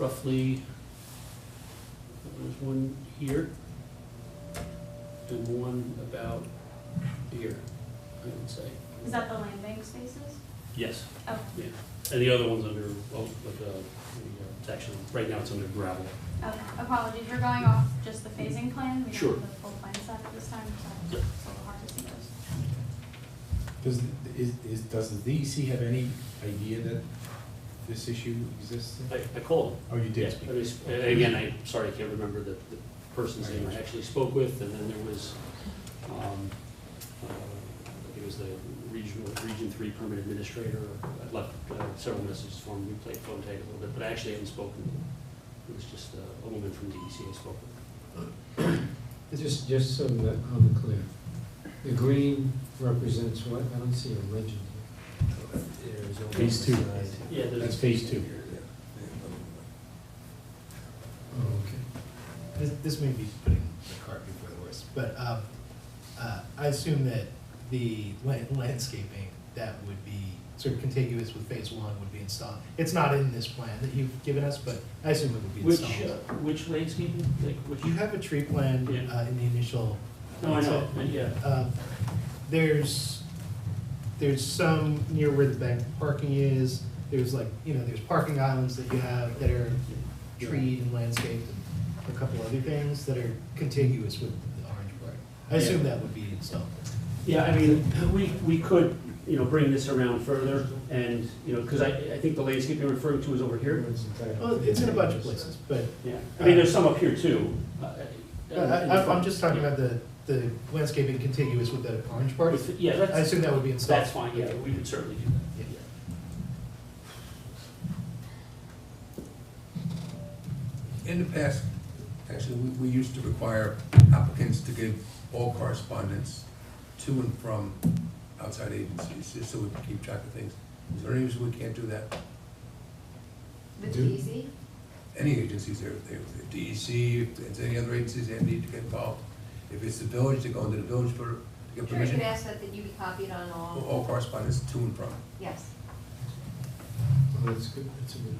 roughly, there's one here, and one about here, I would say. Is that the landing spaces? Yes. Oh. Yeah, and the other one's under, it's actually, right now it's under gravel. Okay, apologies, we're going off just the phasing plan. We Sure. don't have the full plan set at this time, so Yep. it's a little hard to see those. Does the DEC have any idea that this issue exists? I called him. Oh, you did Yeah, speak. I mean, again, I, sorry, I can't remember the person's name I actually spoke with, and then there was, I think it was the Region 3 permit administrator. I left several messages for him, we played phone tag a little bit, but I actually haven't spoken. It was just a woman from DEC I spoke with. Just so that I'm clear, the green represents what? I don't see a legend here. Phase 2. Yeah, That's phase 2. Oh, okay. This may be putting the cart before the horse, but I assume that the landscaping that would be sort of contiguous with phase 1 would be installed. It's not in this plan that you've given us, but I assume it would be installed. Which landscaping, like, which? You have a tree plan Yeah. in the initial. No, I know, yeah. There's some near where the bank parking is. There's there's parking islands that you have that are treed and landscaped, and a couple other things that are contiguous with the orange part. I assume that would be installed. Yeah, I mean, we could, bring this around further, and, because I think the landscape you're referring to is over here. Well, it's in a bunch of places, but Yeah, I mean, there's some up here too. I'm just talking about the landscaping contiguous with the orange part. Yeah, I assume that would be installed. that's fine, yeah, we could certainly do that. Yeah. In the past, actually, we used to require applicants to give all correspondence to and from outside agencies, just so we can keep track of things. Is there any reason we can't do that? The DEC? Any agencies, if DEC, if there's any other agencies that need to get involved. If it's the village, they go into the village to get Sure, you permission. could ask that you be copied on all. All correspondence to and from. Yes. Well, that's good, that's a good.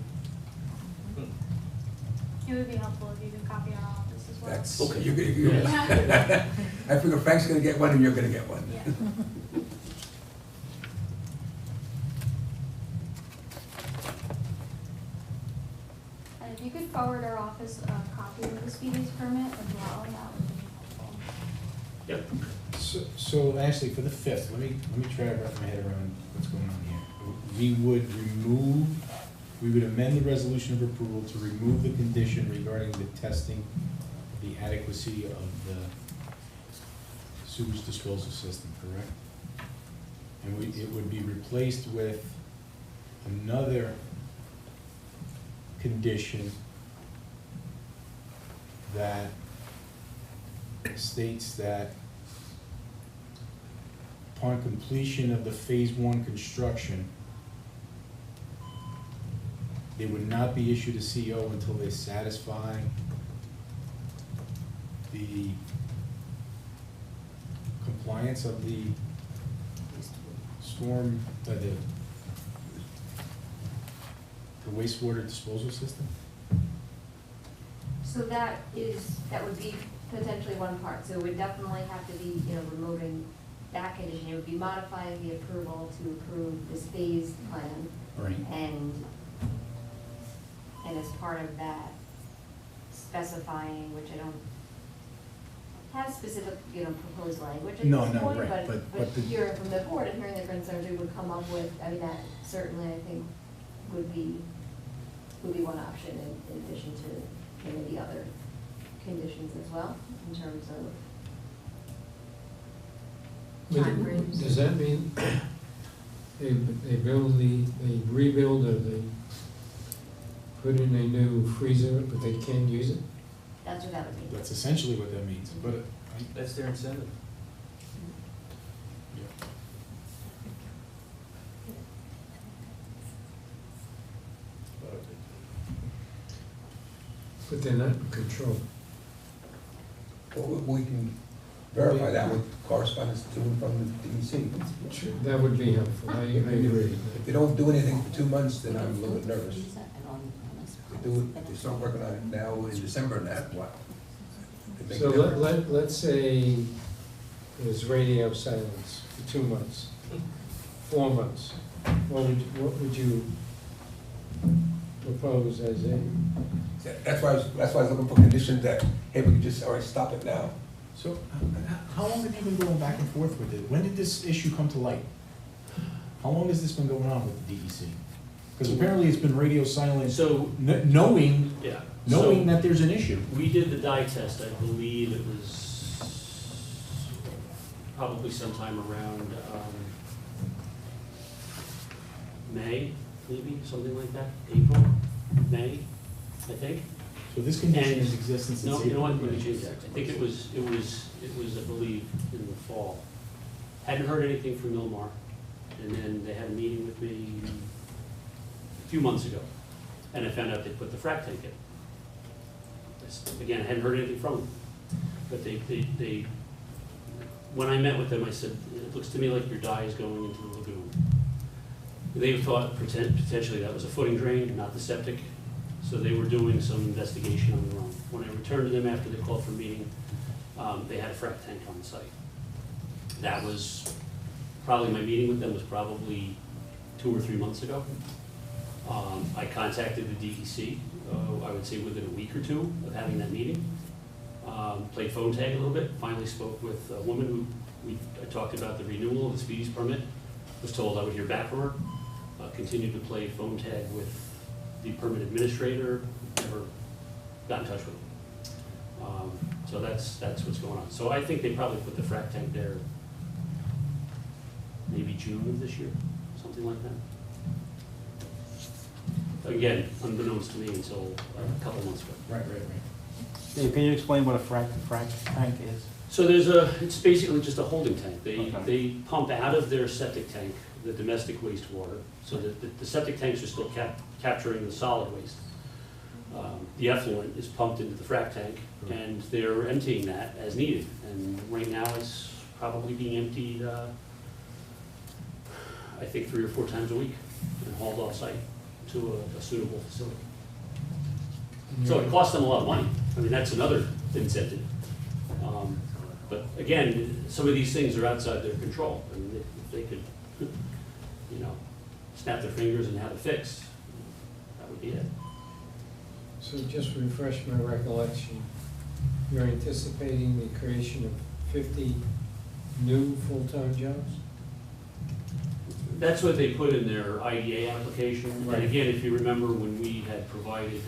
It would be helpful if you could copy our office as well. That's, Okay. Yeah. I figure Frank's gonna get one and you're gonna get one. Yeah. And if you could forward our office a copy of the speedies permit as well, that would be helpful. Yep. So actually, for the 5th, let me try to wrap my head around what's going on here. We would amend the resolution of approval to remove the condition regarding the testing, the adequacy of the sewage disposal system, correct? And it would be replaced with another condition that states that upon completion of the phase 1 construction, they would not be issued a CO until they satisfy the compliance of the storm, the wastewater disposal system? So that would be potentially one part. So it would definitely have to be, removing that condition. It would be modifying the approval to approve this phased plan. Right. And as part of that, specifying, which I don't have specific, proposed language at No, this no, point, right, but the- hearing from the board and hearing the concerns, we would come up with, that certainly, I think, would be one option in addition to maybe the other conditions as well, in terms of time frames. Does that mean they rebuild or they put in a new freezer, but they can't use it? That's what that would mean. That's essentially what that means, but That's their incentive. yeah. But they're not in control. Well, we can verify that with correspondence to and from the DEC. That would be helpful, I agree. If they don't do anything for 2 months, then I'm a little bit nervous. they start working on it now in December, and that, what? It make a So difference. let's say there's radio silence for 2 months, 4 months. What would you propose as a, That's why I was looking for conditions that, hey, we could just, all right, stop it now. So, how long have you been going back and forth with it? When did this issue come to light? How long has this been going on with the DEC? Because apparently it's been radio silent, So, knowing yeah. knowing So that there's an issue. we did the dye test, I believe it was probably sometime around May, maybe, something like that, April, May, I think. So this condition And- has existed since No, April. you know what, let me change that. I think it was, I believe, in the fall. Hadn't heard anything from Milmar, and then they had a meeting with me a few months ago, and I found out they put the frac tank in. Again, I hadn't heard anything from them, but they, when I met with them, I said, it looks to me like your dye is going into the lagoon. They thought potentially that was a footing drain, not the septic, so they were doing some investigation on their own. When I returned to them after they called for a meeting, they had a frac tank on the site. That was, probably my meeting with them was probably 2 or 3 months ago. I contacted the DEC, I would say within a week or two of having that meeting. Played phone tag a little bit, finally spoke with a woman who, I talked about the renewal of the speedies permit, was told I would hear back from her. Continued to play phone tag with the permit administrator, never got in touch with him. So that's what's going on. So I think they probably put the frac tank there maybe June of this year, something like that. Again, unbeknownst to me until a couple months ago. Right. Dave, can you explain what a frac tank is? So it's basically just a holding tank. They pump out of their septic tank the domestic wastewater, so that the septic tanks are still capturing the solid waste. The effluent is pumped into the frac tank, and they're emptying that as needed. And right now, it's probably being emptied, I think 3 or 4 times a week, and hauled off-site to a suitable facility. So it costs them a lot of money. I mean, that's another incentive. But again, some of these things are outside their control. I mean, if they could, snap their fingers and have it fixed, that would be it. so just refresh my recollection, you're anticipating the creation of 50 new full-time jobs? That's what they put in their IDA application. Right. And again, if you remember when we had provided,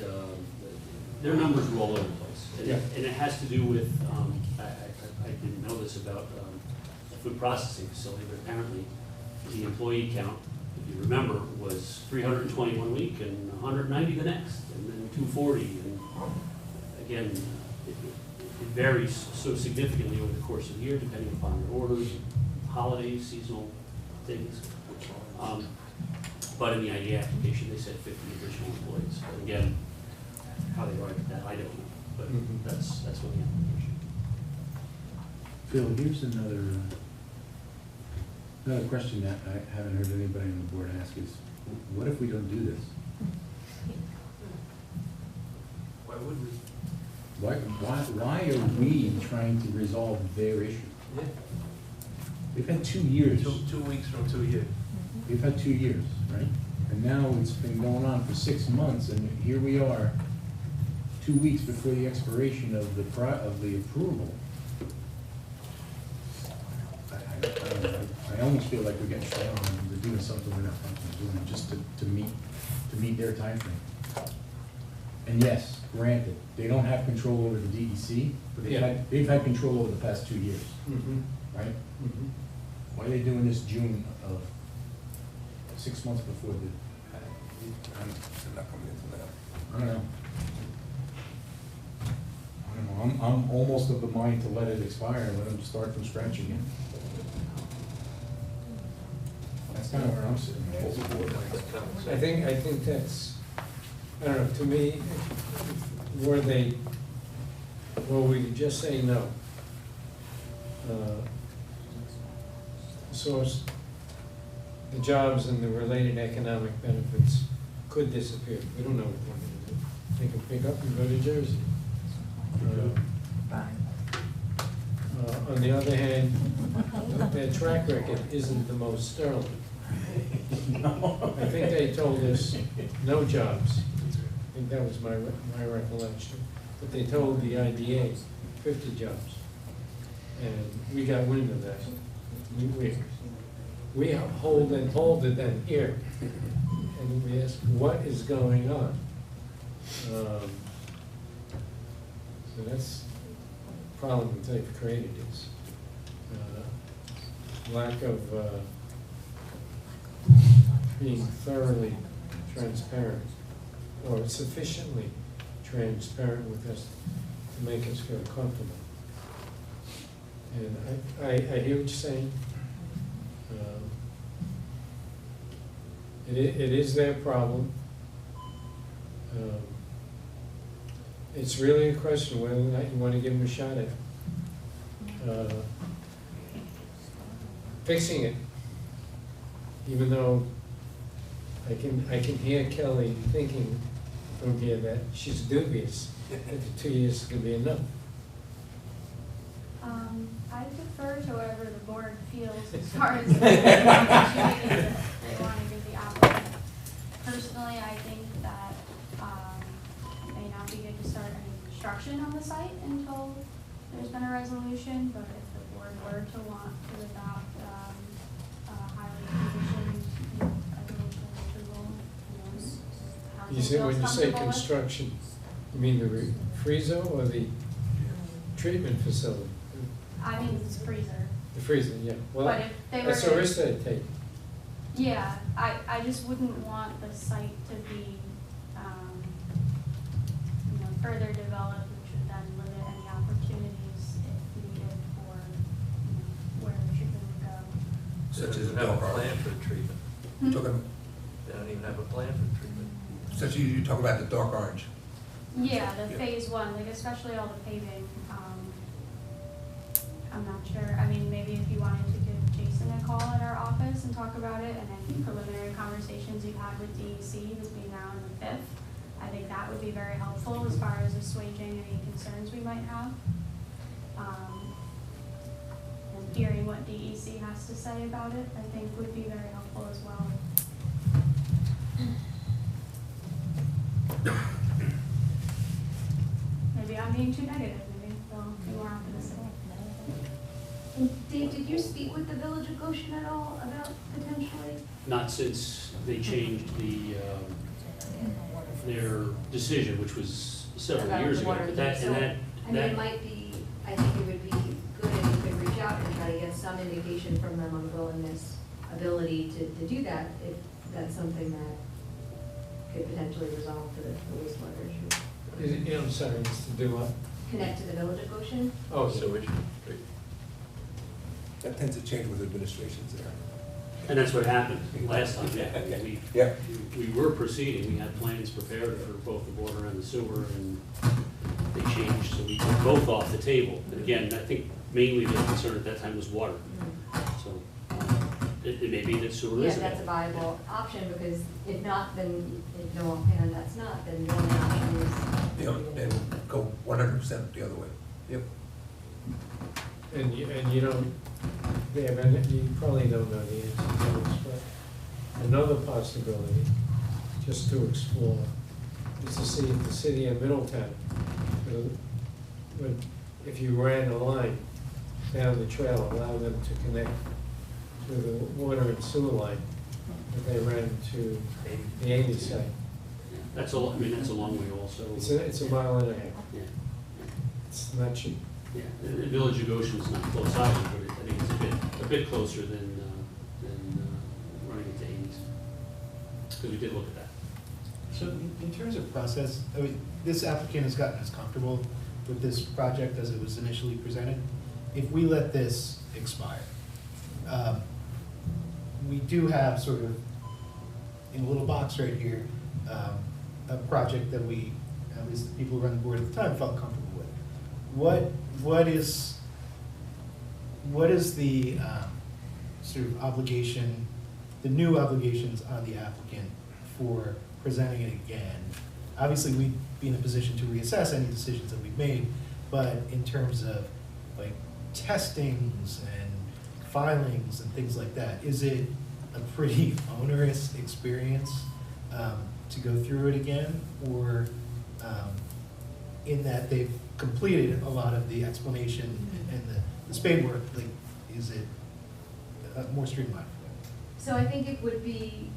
their numbers were all over the place. Yeah. And it has to do with, I didn't know this about a food processing facility, but apparently the employee count, if you remember, was 320 one week and 190 the next, and then 240. And again, it varies so significantly over the course of the year, depending upon your orders, holidays, seasonal things. But in the IDA application, they said 50 additional employees. But again, how they arrived at that, I don't know. But that's what the application. Phil, here's another question that I haven't heard anybody on the board ask is, what if we don't do this? Why would we? Why are we trying to resolve their issue? Yeah. We've had 2 years. 2 weeks from 2 years. We've had 2 years, right? And now it's been going on for 6 months, and here we are, 2 weeks before the expiration of the approval. I don't know. I almost feel like we're getting shut on, and we're doing something we're not fucking doing, just to meet their timeframe. And yes, granted, they don't have control over the DEC, but they've had control over the past 2 years, right? Why are they doing this June of 6 months before the, I'm not coming into that. I don't know. I'm almost of the mind to let it expire and let them start from scratch again. That's kind of where I'm sitting. I think that's, I don't know, to me, will we just say no? Source, the jobs and the related economic benefits could disappear. We don't know what they're going to do. they can pick up and go to Jersey. On the other hand, their track record isn't the most sterling. I think they told us no jobs. I think that was my recollection. But they told the IDA 50 jobs. And we got wind of that. We hold it then here. And we asked, what is going on? So that's the problem that they've created is lack of being thoroughly transparent or sufficiently transparent with us to make us feel comfortable. And I hear what you're saying. It is their problem. It's really a question whether or not you want to give them a shot at fixing it. Even though I can hear Kelly thinking from here that she's dubious that the 2 years is going to be enough. I defer to whatever the board feels as far as the opportunity that they want to give the applicant. Personally, I think that it may not be good to start any construction on the site until there's been a resolution, but if the board were to want to adopt highly conditioned resolution approval, You say, when you say comfortable with. construction, you mean the freezer or the treatment facility? I mean, it's freezer. The freezer, yeah. Well, But if they were that's a to- risk they take. Yeah, I just wouldn't want the site to be, further developed, which would then limit any opportunities if needed for, where the treatment would go. Such as They don't a have a dog plan for the treatment. You're talking, They don't even have a plan for the treatment. such as you talk about the dark orange. Yeah, the Yeah. phase one, like especially all the paving, I'm not sure, I mean, maybe if you wanted to give Jason a call at our office and talk about it, and any preliminary conversations you've had with DEC between now and the 5th, I think that would be very helpful as far as assuaging any concerns we might have. And hearing what DEC has to say about it, I think would be very helpful as well. Maybe I'm being too negative, maybe they'll be more optimistic. Dave, did you speak with the Village of Goshen at all about potentially? Not since they changed their decision, which was several About years the ago. water But that, thing. and So, that, I mean, it might be, I think it would be good if you could reach out and try to get some indication from them on willingness, ability to do that, if that's something that could potentially resolve the wastewater issue. Is it, I'm sorry, it's to do what? Connect to the Village of Goshen? Oh, Sewage. That tends to change with administrations there. and that's what happened last time, yeah. Okay. We- Yeah. We were proceeding, we had plans prepared for both the water and the sewer, and they changed, so we took both off the table. And again, I think mainly the concern at that time was water, so it may be that sewer Yeah, is that's a available. viable option, because if not, then, if no offhand, that's not, then the only option is. You know, and go 100% the other way. Yep. and you don't, you probably don't know the answer to this, but another possibility, just to explore, is to see if the city of Middletown, if you ran a line down the trail, allow them to connect to the water and sewer line that they ran to the Amy site. That's a, I mean, that's a long way also. It's a mile and a half. Yeah, It's not cheap. yeah. The Village of Goshen's not close either, but I think it's a bit closer than running into Amy's. Because we did look at that. So in terms of process, I mean, this applicant has gotten us comfortable with this project as it was initially presented. If we let this expire, we do have sort of, in a little box right here, a project that we, at least the people who run the board at the time, felt comfortable with. What is the sort of obligation, the new obligations on the applicant for presenting it again? obviously we'd be in a position to reassess any decisions that we've made, but in terms of like testings and filings and things like that, is it a pretty onerous experience to go through it again? Or in that they've completed a lot of the explanation and the spade work, like, is it more streamlined? So I think it would be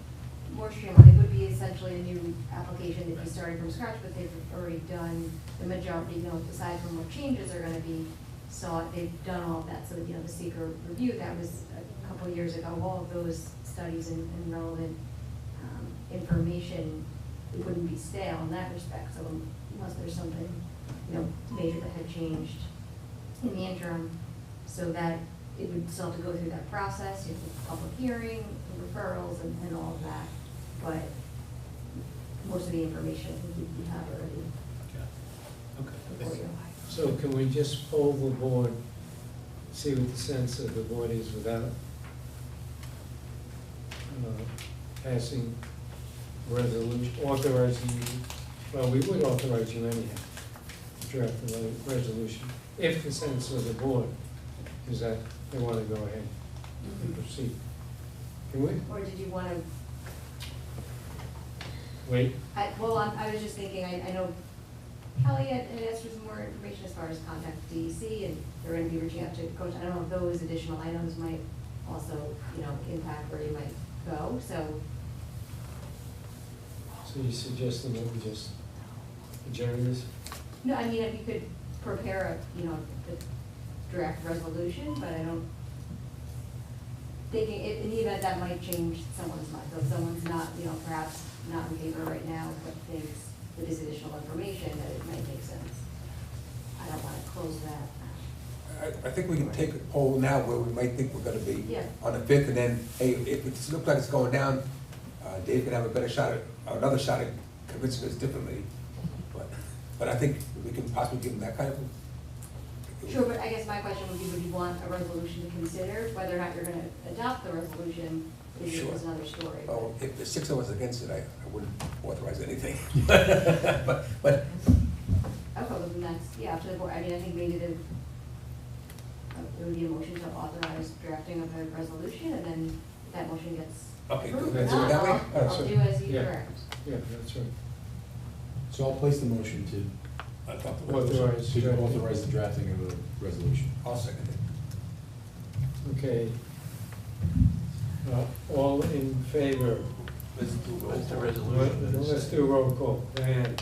more streamlined. It would be essentially a new application if you started from scratch, but they've already done the majority, aside from what changes are gonna be sought, they've done all of that. So, the seeker review, that was a couple of years ago, all of those studies and relevant information, it wouldn't be stale in that respect. So unless there's something, major that had changed in the interim, so that it would still have to go through that process, you have the public hearing, the referrals, and all of that. But most of the information, I think you have already Okay. before you. So can we just poll the board, see what the sense of the board is without passing resolution, authorizing you, well, we would authorize you anyhow, to draft the resolution, if the sense of the board is that they want to go ahead and proceed. Can we Or did you want to, wait? I was just thinking, I know Kelly had asked for some more information as far as contact DEC, and they're going to be reaching out to Coach. I don't know if those additional items might also, impact where you might go, so. So you suggesting that we just adjourn this? No, I mean, if you could prepare a draft resolution, but I don't, thinking, in the event that might change someone's mind. So if someone's not, perhaps not in favor right now, but thinks with this additional information that it might make sense. I don't want to close that. I think we can take a poll now where we might think we're gonna be Yeah. on the 5th, and then, hey, if it looks like it's going down, Dave can have a better shot or another shot at convincing us differently. But I think we can possibly give them that kind of. Sure, but I guess my question would be, would you want a resolution to consider? Whether or not you're going to adopt the resolution is Sure. another story. Oh, if there's 6 of us against it, I wouldn't authorize anything. But Okay, well, then that's, up to the board. I mean, I think maybe there would be a motion to authorize drafting of a resolution, and then if that motion gets okay, do approved. it that way? I'll do as you Yeah. direct. Yeah, that's right. So I'll place the motion to Adopt the Authorize. to authorize the drafting of a resolution. I'll second it. Okay. All in favor? Let's do the Let's resolution. do a roll call. Diane?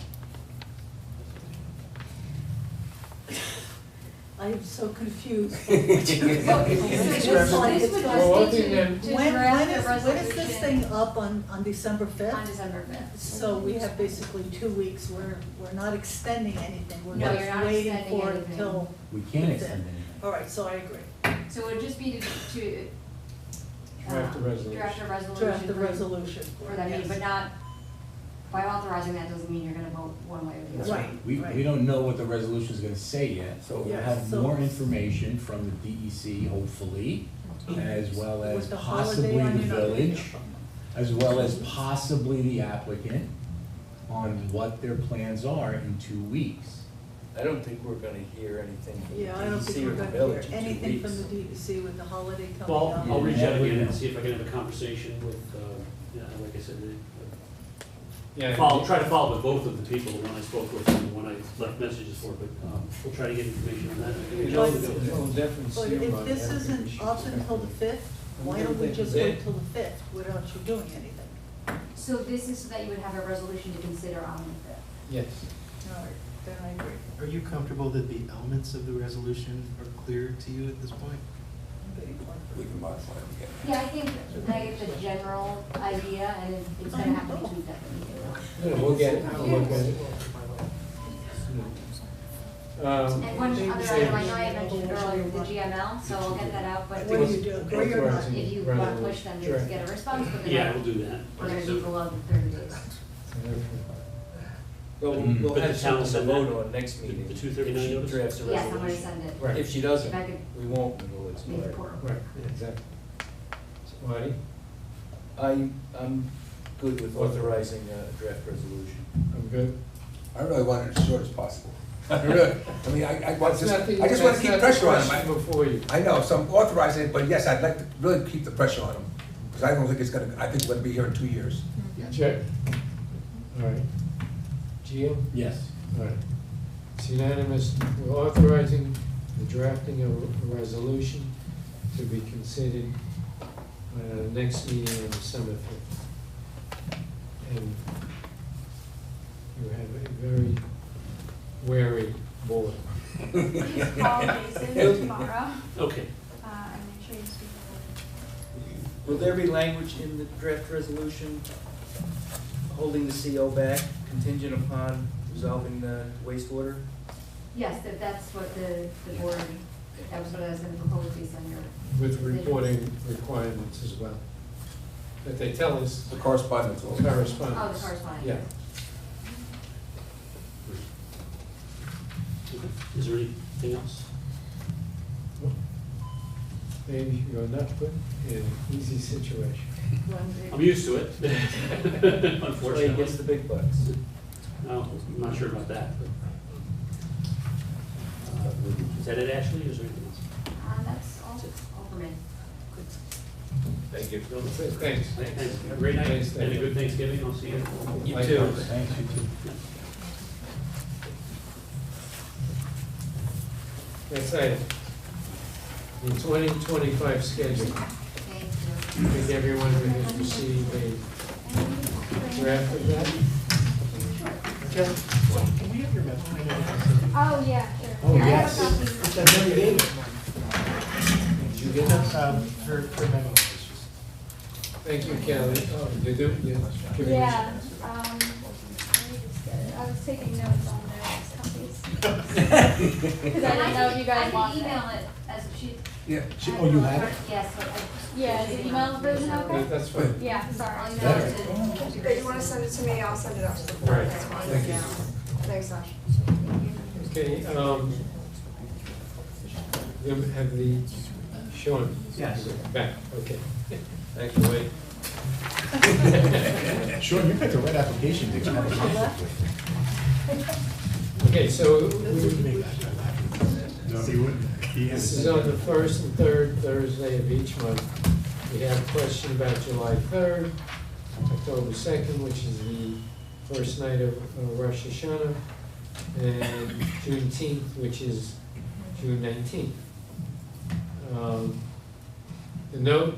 I am so confused. So this would Well, just Well, be then- to When draft the is resolution. this thing up on December On 5th? December 5th. So we have basically 2 weeks, we're not extending anything, we're No, you're just not waiting extending for it anything. until. We can't That's it. extend anything. All right, so I agree. So it would just be to Draft the resolution. draft a resolution. Draft the for- resolution. For that meeting, Yes. but not, by authorizing that doesn't mean you're gonna vote one way or the other. Right. We don't know what the resolution's gonna say yet, so we'll Yeah, have so- more information from the DEC, hopefully, as well as With the possibly holiday on, the you're not gonna hear village, from them. as well as possibly the applicant on what their plans are in 2 weeks. I don't think we're gonna hear anything from the Yeah, I don't DEC think or we're the gonna village hear in 2 anything weeks. from the DEC with the holiday coming Well, up. I'll reach out Yeah. again and see if I can have a conversation with, like I said, Yeah. try to follow with both of the people, the one I spoke with and the one I left messages for, but we'll try to get information on that. No difference. But if this isn't up until the 5th, why don't we just wait till the 5th without you doing anything? So this is so that you would have a resolution to consider on the 5th. Yes. All right, then I agree. Are you comfortable that the elements of the resolution are clear to you at this point? I'm getting We confident. can modify it again. Yeah, I think I get the general idea, and it's gonna have to be tweaked definitely. No, we'll get it, we'll look at it. And one other item, I know I had mentioned earlier, the GML, so I'll get that out, but What do you do, agree or not? if you want to push them to get a response, but Yeah, then we'll do that. we're gonna be below the 30 days. Well, Mm. we'll But the have town will something to send vote that- on next meeting. the 239 If she notice? drafts a Yes, I'm gonna resolution. send it. Right. If she doesn't, If I could we won't until it's make the clear. portal. Right, exactly. Marty, I'm good with authorizing a draft resolution. I'm good. I really want it as short as possible. Really, I mean, I want That's not the- I just want that's to keep not the pressure on question them. Before you. I know, so I'm authorizing it, but yes, I'd like to really keep the pressure on them, because I don't think it's gonna, I think we're gonna be here in 2 years. Check. All right. Gio? Yes. All right. It's unanimous. We're authorizing the drafting of a resolution to be considered next meeting on December 5th. And you have a very wary board. Call Jason tomorrow, Okay. and make sure you speak to him. Will there be language in the draft resolution holding the CO back contingent upon resolving the wastewater? Yes, that's what the board, that was what I was gonna propose based on your. With reporting requirements as well. That they tell us The correspondence also. correspondence. Oh, the correspondence. Yeah. Okay. Is there anything else? Maybe you're not put in an easy situation. I'm used to it, That's why he unfortunately. gets the big bucks. No, I'm not sure about that, but. Is that it, Ashley, or is there anything else? That's all for me. Thank you. That's it. Thanks. Thanks. Have a great night, Thanks, and a good Thanksgiving, I'll see you. You Likewise. too. Thanks, you too. That's it. The 2025 schedule. Thank I you. think everyone has received a draft of that. Jen, can we have your memo? I know it's- Oh, yeah, sure. Oh, Here, I have yes. a copy. Jen, no, you gave it. Did you get that? Her memo. It's just- Thank you, Kelly. Oh, you do? Yeah. Give me- Yeah, let me just get it. I was taking notes on various copies. Because I didn't know if you guys want I can it. email it as a sheet. Yeah. Oh, you have it? Yes, but Yeah, is the email version okay? That's fine. Yeah, sorry. I'll email Better. it to. If you wanna send it to me, I'll send it out to the board, Right. that's fine. Thank you. Thanks, Ash. Okay, you have the, Sean? Yes. Back, okay. Thanks for waiting. Sean, you picked the right application to have a conflict with. Okay, so No, he wouldn't. this is on the first and third Thursday of each month. We have a question about July 3rd, October 2nd, which is the first night of Rosh Hashanah, and Juneteenth, which is June 19th. The note,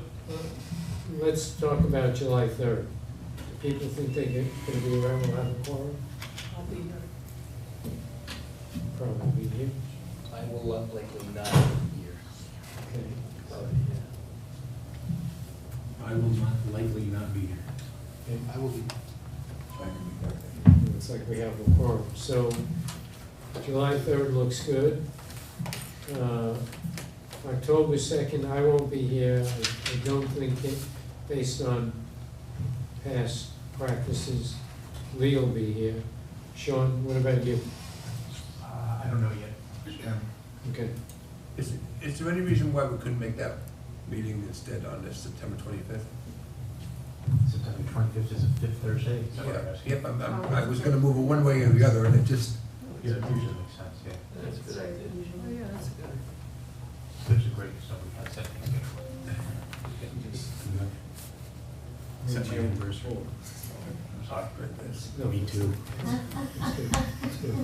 let's talk about July 3rd. Do people think they're going to be around, will have a quorum? I'll be here. Probably be here. I will likely not be here. Okay. I will not, likely not be here. Okay. I will be. Looks like we have a quorum. So July 3rd looks good. October 2nd, I won't be here. I don't think, based on past practices, Lee will be here. Sean, what about you? I don't know yet. Okay. Is there any reason why we couldn't make that meeting instead on this September 25th? September 25th is the fifth Thursday? Is that what you're Yeah, asking? yep, I was gonna move it one way or the other, and it just, Yeah, that usually makes sense, yeah. That's a good idea. Oh, yeah, that's good. Fifth's a great, so we can set things Set my anniversary. I'm sorry. No. Me too. It's good.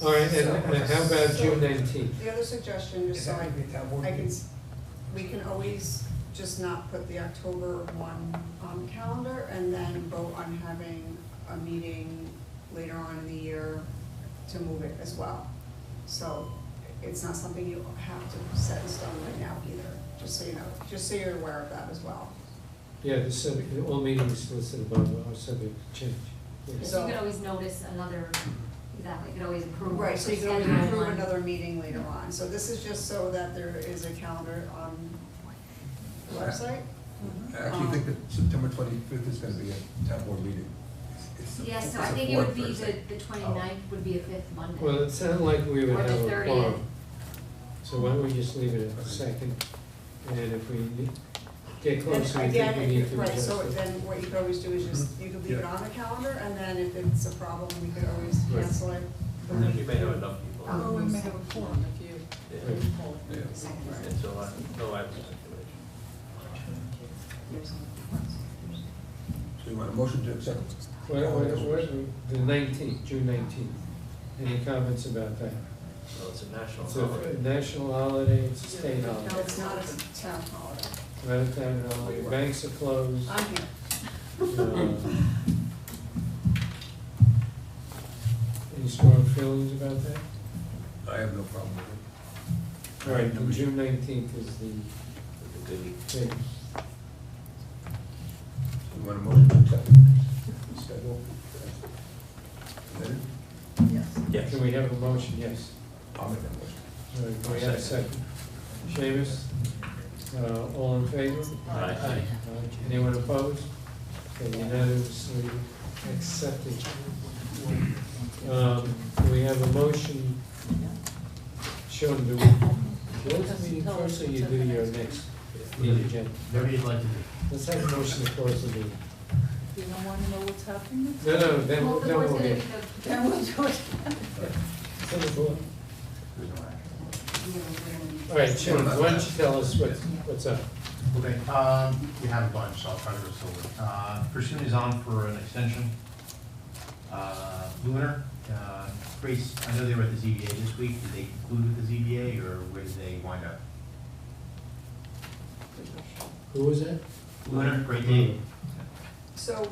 All right, and how about June 19th? The other suggestion, just is so that gonna be a town board I can, meeting? we can always just not put the October 1 on the calendar and then vote on having a meeting later on in the year to move it as well. So it's not something you have to set in stone right now either, just so you know, just so you're aware of that as well. Yeah, the subject, all meetings listed above are subject to change. Yes. So you could always notice another, exactly, you could always approve. Right, so you can always schedule approve one. another meeting later on. So this is just so that there is a calendar on the website. I actually think that September 25th is gonna be a town board meeting. It's- Yes, so it's I the think it fourth would be Thursday. the 29th would be a fifth Monday. Well, it sounded like we would Or the have a 30th. quorum. So why don't we just leave it at the second, and if we need, get closer, we think we Again, need if to you, right, adjust so it. then what you could always do is just, you could leave it on the calendar, and then if it's a problem, we could always Right. cancel it. And then you may have enough people. Oh, we may have a forum if you. Yeah. Yeah. And so no adverse information. So you want a motion to accept? The 19th, June 19th. Any comments about that? Well, it's a national It's a holiday. national holiday, it's a state No, holiday. it's not a town holiday. Not a town holiday, banks are closed. I'm here. Any strong feelings about that? I have no problem with it. All right, and June 19th is the It's a good- thing. So you want a motion to accept the schedule? Amended? Yes. Yes. Can we have a motion? Yes. I'll make that motion. All right, can we have a second? Seamus, all in favor? Aye. Anyone opposed? Okay, unanimously accepted. We have a motion, Sean, do we close the meeting first, or you do your next meeting agenda? Whatever you'd like to do. Let's have a motion to close the meeting. You don't want to know what's happening? No, then Well, we'll, the then board's we'll gonna get. be the Then we'll do it. It's on the board. There's no action. All right, Sean, why don't you tell us what's up? Okay, we have a bunch, so I'll try to go slowly. Pursuit is on for an extension. Lunar, Grace, I know they were at the ZBA this week. Did they conclude with the ZBA, or where did they wind up? Who was that? Lunar, Great Dane. So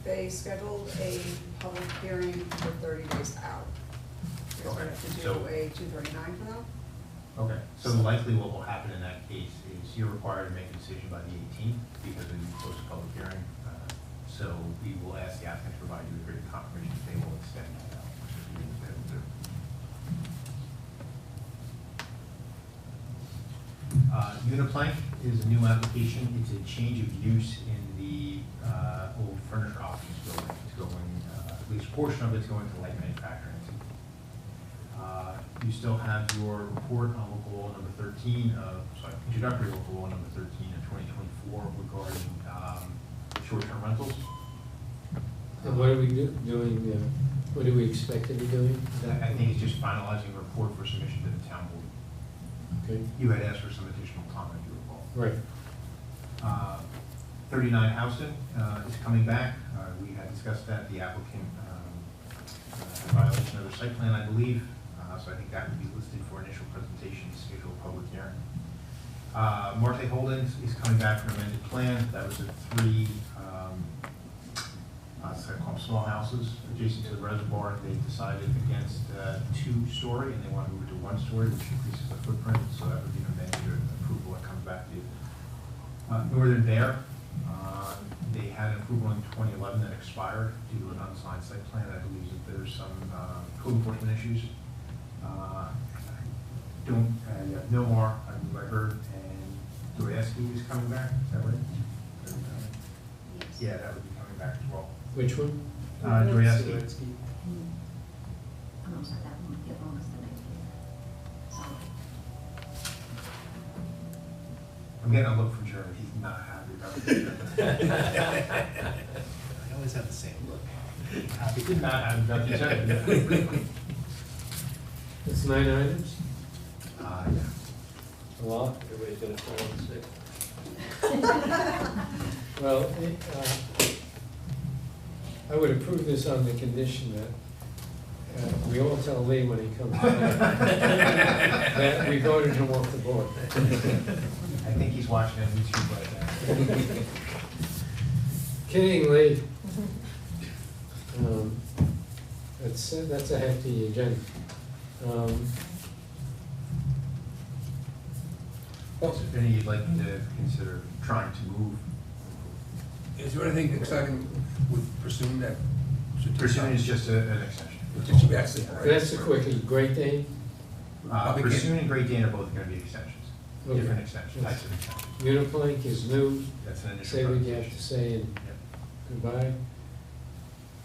they scheduled a public hearing for 30 days out. You guys Okay, have to do so- a 239 for them? Okay, so likely what will happen in that case is you're required to make a decision by the 18th because we closed the public hearing. So we will ask the applicant to provide you with written confirmation that they will extend that out. Uniplank is a new application. It's a change of use in the old furniture options building. It's going, at least a portion of it's going to light manufacturing. You still have your report on local law number 13, introductory local law number 13 of 2024 regarding short-term rentals. And what are we doing, what do we expect to be doing? I think it's just finalizing a report for submission to the town board. Okay, You had asked for some additional time, if you recall. right. 39 Houston is coming back. We had discussed that. The applicant in violation of the site plan, I believe. So I think that would be listed for initial presentation, scheduled public hearing. Marte Holdings is coming back for an amended plan. That was a three, small houses adjacent to the reservoir. They decided against 2-story, and they want to move it to 1-story, which increases the footprint. So that would be an amended approval that comes back to you. Northern Bear, they had an approval in 2011 that expired due to an unsigned site plan. I believe that there's some code enforcement issues. No more, I heard, and Doreski is coming back, is that right? Yeah, that would be coming back as well. Which one? Doreski. I'm sorry, that one, the other one was the 19th. Sorry. I'm getting a look from Jeremy, he's not happy about it. I always have the same look. He did not have about the agenda. It's 9 items? Yeah. A lot? Everybody's gonna turn on sick. Well, I would approve this on the condition that we all tell Lee when he comes back that we voted him off the board. I think he's watching on YouTube right now. Kidding, Lee. That's a hefty agenda. Is there any you'd like to consider trying to move? Is there anything exciting with pursuing that? Pursuing is just an extension. It should be actually, right? That's a quickie. Great Dane? Public Pursuing and Great Dane are both going to be extensions, Okay. different extensions, types of extensions. Uniplank is new. That's an initial Say what you have presentation. to say and Yep. goodbye.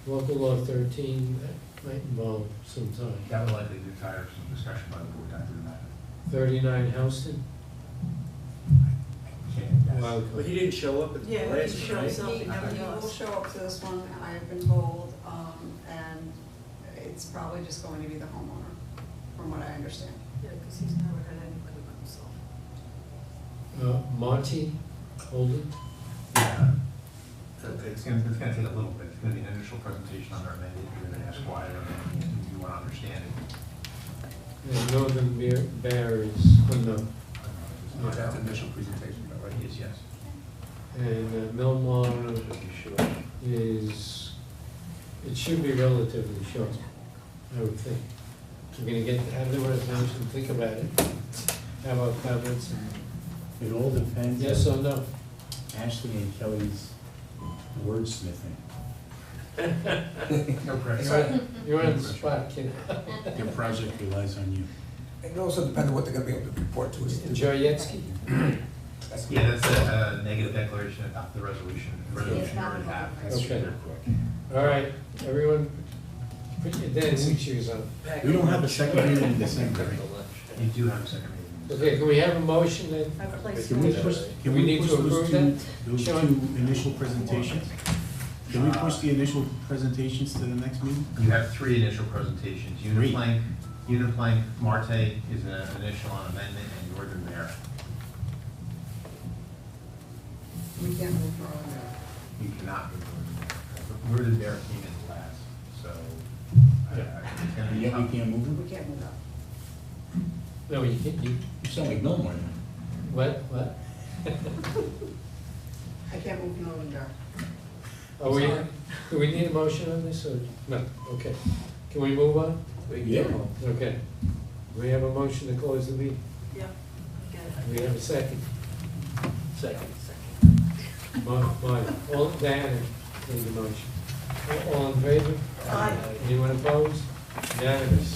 Local law 13, that might involve some time. That would likely require some discussion by the board after that. 39 Houston, Yes. Well, But he didn't show up at the Yeah, he last, shows right? up. He will show up to this one, I've been told, and it's probably just going to be the homeowner, from what I understand. Yeah, because he's never had anybody by himself. Monty Holden? Yeah. It's gonna take a little bit. It's gonna be an initial presentation on our amended, you're gonna ask why they're amending it, and you wanna understand it. And Northern Bear is unknown. That's an initial presentation, right? Yes. And Milmar is, it should be relatively short, I would think. We're gonna get, have the resolution, think about it, have our comments, and It all depends yes on or no. Ashley and Kelly's wordsmithing. No pressure. You're on the spot, kid. Your project relies on you. It also depends on what they're gonna be able to report to us. Jayetsky? That's- Yeah, that's a negative declaration, adopt the resolution. The resolution you already have. Okay. All right, everyone, put your dancing shoes on. We don't have a second meeting in December, right? You do have a second reading. Okay, can we have a motion then? I've placed Can we it. push, We need to approve those Sean? two initial presentations? Can we push the initial presentations to the next meeting? You have three initial presentations. Three. Uniplank, Marte is an initial on amendment, and Northern Bear. We can't move forward now. You cannot move Northern Bear came in last, so it's gonna And be yet we tough. can't move them? We can't move up. No, you can't, you, You sound like no more than. what? I can't move Northern Bear. Are we, Sorry. do we need a motion on this, or, no, okay. Can we move on? Yeah. Okay. We have a motion to close the meeting. Yeah, I get it. We have a second. Second. Mine, all, Diana made the motion. All in favor? Aye. Anyone opposed? Unanimous.